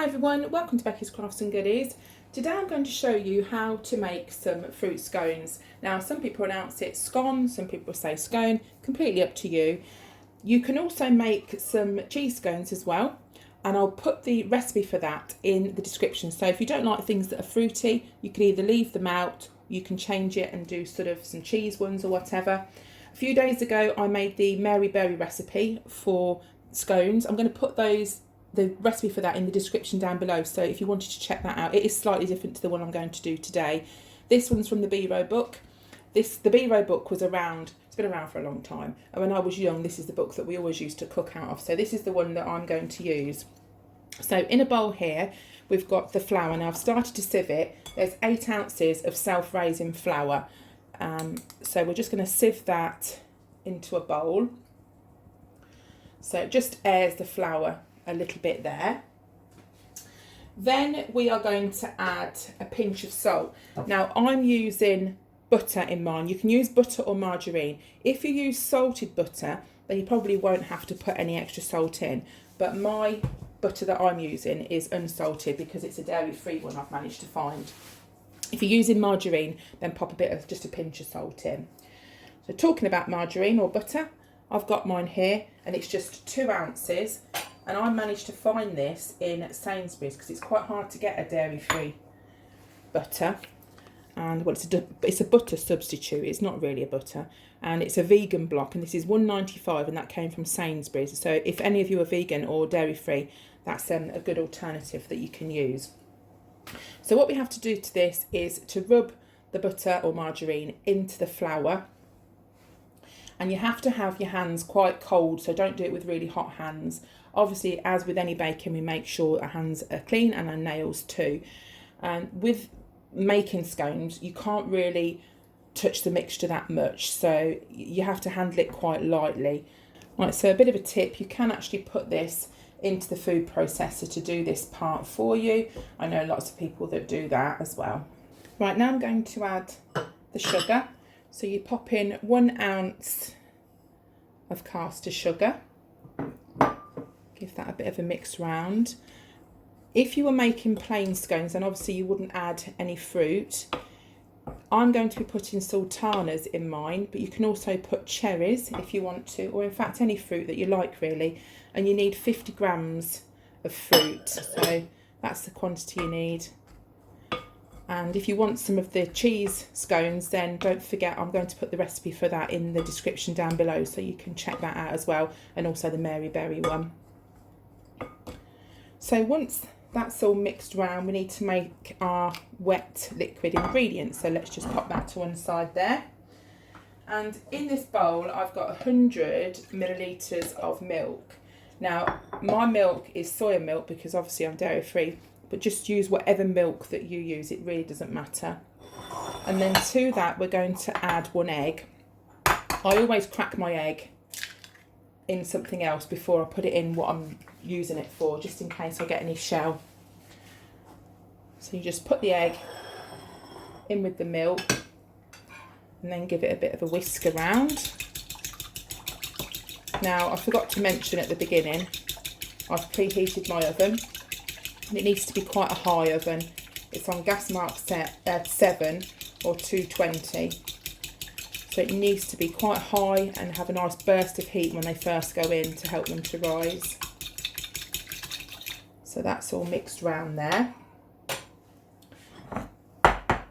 Hi everyone, welcome to Becky's Crafts and Goodies. Today I'm going to show you how to make some fruit scones. Now some people pronounce it scone, some people say scone, completely up to you. You can also make some cheese scones as well, and I'll put the recipe for that in the description. So if you don't like things that are fruity, you can either leave them out, you can change it and do sort of some cheese ones or whatever. A few days ago I made the Mary Berry recipe for scones. I'm going to put the recipe for that in the description down below, so if you wanted to check that out. It is slightly different to the one I'm going to do today. This one's from the Bero book. The Bero book was around, it's been around for a long time, and when I was young this is the book that we always used to cook out of, so this is the one that I'm going to use. So in a bowl here we've got the flour. Now I've started to sieve it. There's 8 ounces of self-raising flour, so we're just going to sieve that into a bowl so it just airs the flour a little bit there. Then we are going to add a pinch of salt. Now I'm using butter in mine. You can use butter or margarine. If you use salted butter, then you probably won't have to put any extra salt in, but my butter that I'm using is unsalted because it's a dairy-free one I've managed to find. If you're using margarine, then pop a bit of just a pinch of salt in. So talking about margarine or butter, I've got mine here and it's just 2 ounces. And I managed to find this in Sainsbury's because it's quite hard to get a dairy-free butter. And well, it's a butter substitute. It's not really a butter. And it's a vegan block. And this is £1.95 and that came from Sainsbury's. So if any of you are vegan or dairy-free, that's a good alternative that you can use. So what we have to do to this is to rub the butter or margarine into the flour. And you have to have your hands quite cold, so don't do it with really hot hands. Obviously, as with any baking, we make sure our hands are clean and our nails too. And with making scones, you can't really touch the mixture that much, so you have to handle it quite lightly. Right, so a bit of a tip, you can actually put this into the food processor to do this part for you. I know lots of people that do that as well. Right, now I'm going to add the sugar. So you pop in 1 ounce of caster sugar. Give that a bit of a mix round. If you were making plain scones, then obviously you wouldn't add any fruit. I'm going to be putting sultanas in mine, but you can also put cherries if you want to, or in fact any fruit that you like really. And you need 50 grams of fruit, so that's the quantity you need. And if you want some of the cheese scones, then don't forget I'm going to put the recipe for that in the description down below, so you can check that out as well, and also the Mary Berry one. So once that's all mixed round, we need to make our wet liquid ingredients. So let's just pop that to one side there. And in this bowl I've got 100 millilitres of milk. Now my milk is soya milk because obviously I'm dairy free, but just use whatever milk that you use, it really doesn't matter. And then to that we're going to add 1 egg. I always crack my egg in something else before I put it in what I'm using it for, just in case I get any shell. So you just put the egg in with the milk and then give it a bit of a whisk around. Now I forgot to mention at the beginning, I've preheated my oven. And it needs to be quite a high oven. It's on gas mark 7 or 220. So it needs to be quite high and have a nice burst of heat when they first go in to help them to rise. So that's all mixed round there.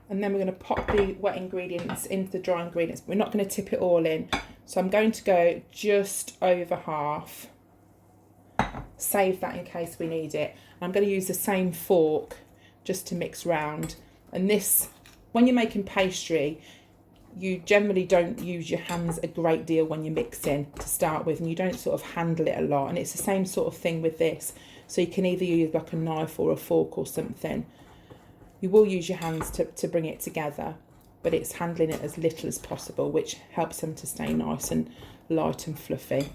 And then we're going to pop the wet ingredients into the dry ingredients. We're not going to tip it all in. So I'm going to go just over half. Save that in case we need it. I'm going to use the same fork just to mix round. And this, when you're making pastry, you generally don't use your hands a great deal when you're mixing to start with, and you don't sort of handle it a lot. And it's the same sort of thing with this. So you can either use like a knife or a fork or something. You will use your hands to bring it together, but it's handling it as little as possible, which helps them to stay nice and light and fluffy.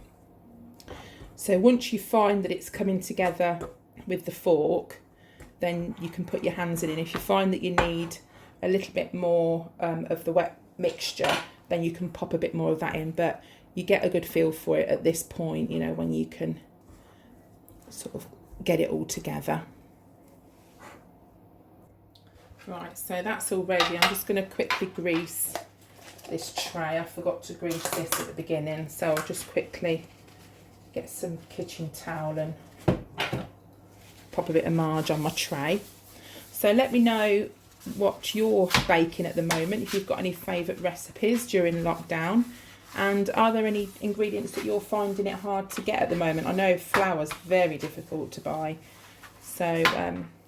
So once you find that it's coming together with the fork, then you can put your hands in. And if you find that you need a little bit more of the wet mixture, then you can pop a bit more of that in. But you get a good feel for it at this point, you know, when you can sort of get it all together. Right, so that's all ready. I'm just going to quickly grease this tray. I forgot to grease this at the beginning, so I'll just quickly get some kitchen towel and pop a bit of Marg on my tray. So let me know what you're baking at the moment, if you've got any favourite recipes during lockdown, and are there any ingredients that you're finding it hard to get at the moment? I know flour's very difficult to buy, so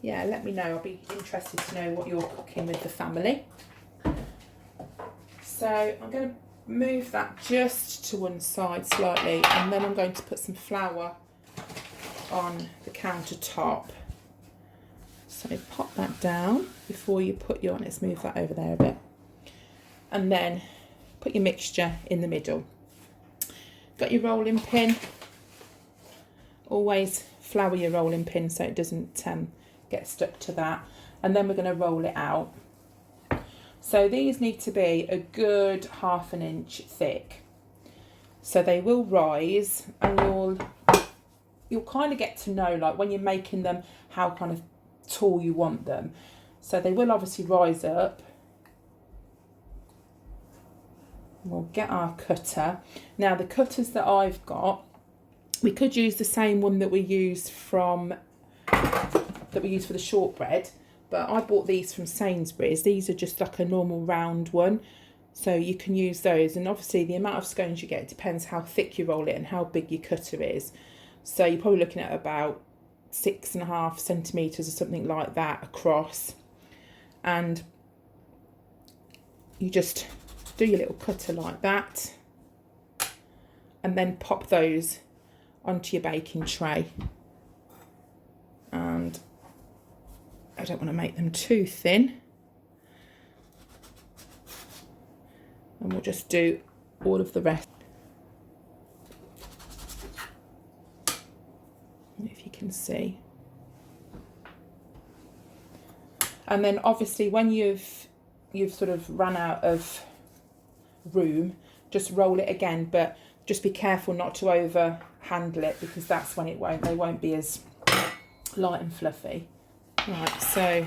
yeah, let me know. I'll be interested to know what you're cooking with the family. So I'm going to move that just to one side slightly, and then I'm going to put some flour on the countertop. So pop that down before you put your, let's move that over there a bit, and then put your mixture in the middle. Got your rolling pin. Always flour your rolling pin so it doesn't get stuck to that, and then we're going to roll it out. So these need to be a good 1/2 inch thick, so they will rise, and you'll kind of get to know, like when you're making them, how kind of tall you want them. So they will obviously rise up. We'll get our cutter. Now the cutters that I've got, we could use the same one that we use for the shortbread, but I bought these from Sainsbury's. These are just like a normal round one, so you can use those. And obviously the amount of scones you get depends how thick you roll it and how big your cutter is. So you're probably looking at about 6.5 centimetres or something like that across, and you just do your little cutter like that, and then pop those onto your baking tray. And I don't want to make them too thin, and we'll just do all of the rest. If you can see. And then obviously when you've sort of run out of room, just roll it again, but just be careful not to over handle it, because that's when they won't be as light and fluffy. Right, so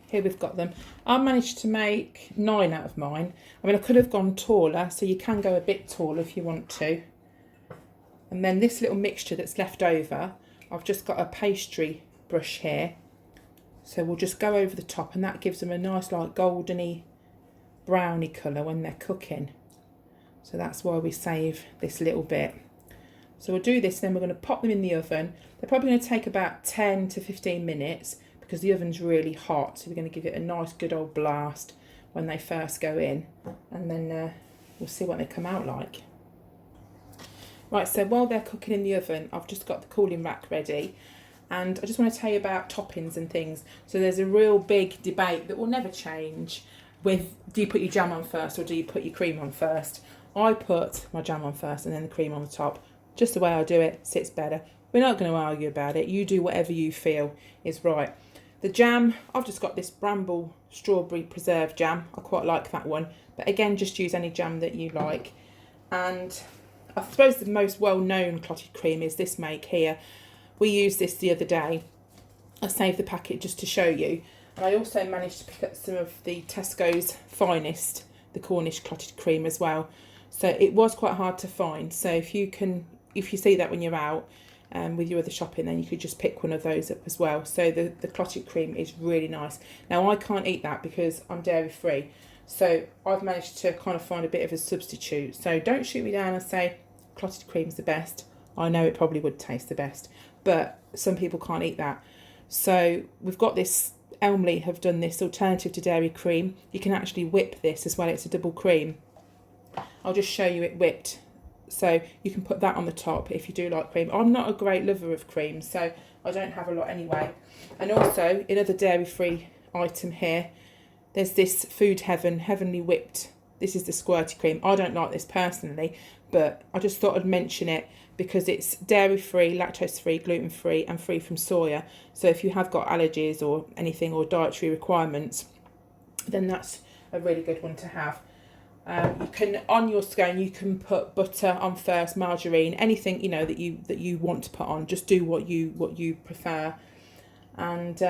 here we've got them. I managed to make 9 out of mine. I mean, I could have gone taller, so you can go a bit taller if you want to. And then this little mixture that's left over, I've just got a pastry brush here, so we'll just go over the top, and that gives them a nice like goldeny browny colour when they're cooking. So that's why we save this little bit. So we'll do this, then we're going to pop them in the oven. They're probably going to take about 10 to 15 minutes because the oven's really hot, so we're going to give it a nice good old blast when they first go in, and then we'll see what they come out like. Right, so while they're cooking in the oven, I've just got the cooling rack ready, and I just want to tell you about toppings and things. So there's a real big debate that will never change with, do you put your jam on first or do you put your cream on first? I put my jam on first and then the cream on the top. Just the way I do it, sits better. We're not going to argue about it. You do whatever you feel is right. The jam, I've just got this bramble strawberry preserve jam. I quite like that one, but again, just use any jam that you like. And I suppose the most well-known clotted cream is this make here. We used this the other day. I saved the packet just to show you. And I also managed to pick up some of the Tesco's Finest, the Cornish clotted cream as well. So it was quite hard to find. So if you see that when you're out with your other shopping, then you could just pick one of those up as well. So the clotted cream is really nice. Now I can't eat that because I'm dairy free. So I've managed to kind of find a bit of a substitute. So don't shoot me down and say clotted cream's the best. I know it probably would taste the best, but some people can't eat that. So we've got this, Elmley have done this alternative to dairy cream. You can actually whip this as well. It's a double cream. I'll just show you it whipped. So you can put that on the top if you do like cream. I'm not a great lover of cream, so I don't have a lot anyway. And also, another dairy-free item here, there's this Food Heaven Heavenly Whipped. This is the squirty cream. I don't like this personally, but I just thought I'd mention it because it's dairy-free, lactose-free, gluten-free and free from soya. So if you have got allergies or anything or dietary requirements, then that's a really good one to have. You can, on your scone, you can put butter on first, margarine, anything that you want to put on. Just do what you prefer. And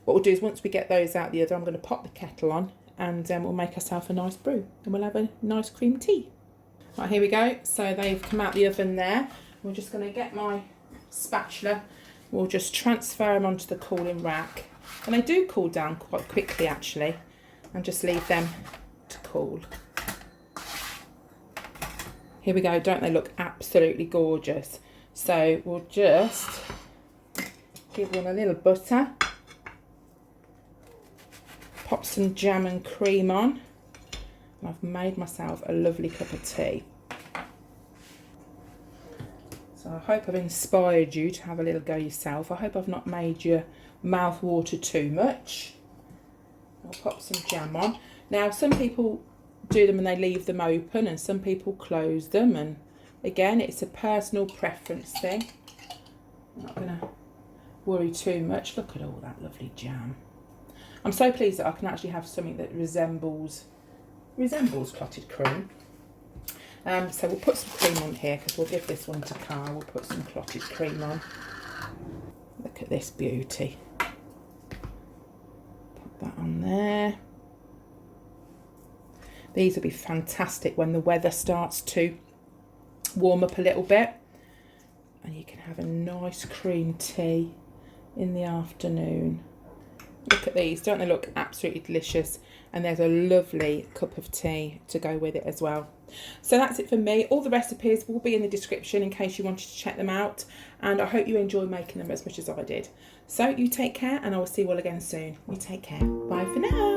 what we'll do is once we get those out the oven, I'm going to pop the kettle on, and we'll make ourselves a nice brew, and we'll have a nice cream tea. Right, here we go. So they've come out the oven there. We're just going to get my spatula. We'll just transfer them onto the cooling rack. And they do cool down quite quickly actually, and just leave them to cool. Here we go. Don't they look absolutely gorgeous? So we'll just give one a little butter. Pop some jam and cream on. And I've made myself a lovely cup of tea. So I hope I've inspired you to have a little go yourself. I hope I've not made your mouth water too much. I'll pop some jam on. Now some people do them and they leave them open, and some people close them, and again it's a personal preference thing. I'm not going to worry too much. Look at all that lovely jam. I'm so pleased that I can actually have something that resembles clotted cream. So we'll put some cream on here because we'll give this one to Carl. We'll put some clotted cream on. Look at this beauty. Put that on there. These will be fantastic when the weather starts to warm up a little bit, and you can have a nice cream tea in the afternoon. Look at these, don't they look absolutely delicious? And there's a lovely cup of tea to go with it as well. So that's it for me. All the recipes will be in the description in case you wanted to check them out, and I hope you enjoy making them as much as I did. So you take care, and I will see you all again soon. You take care. Bye for now.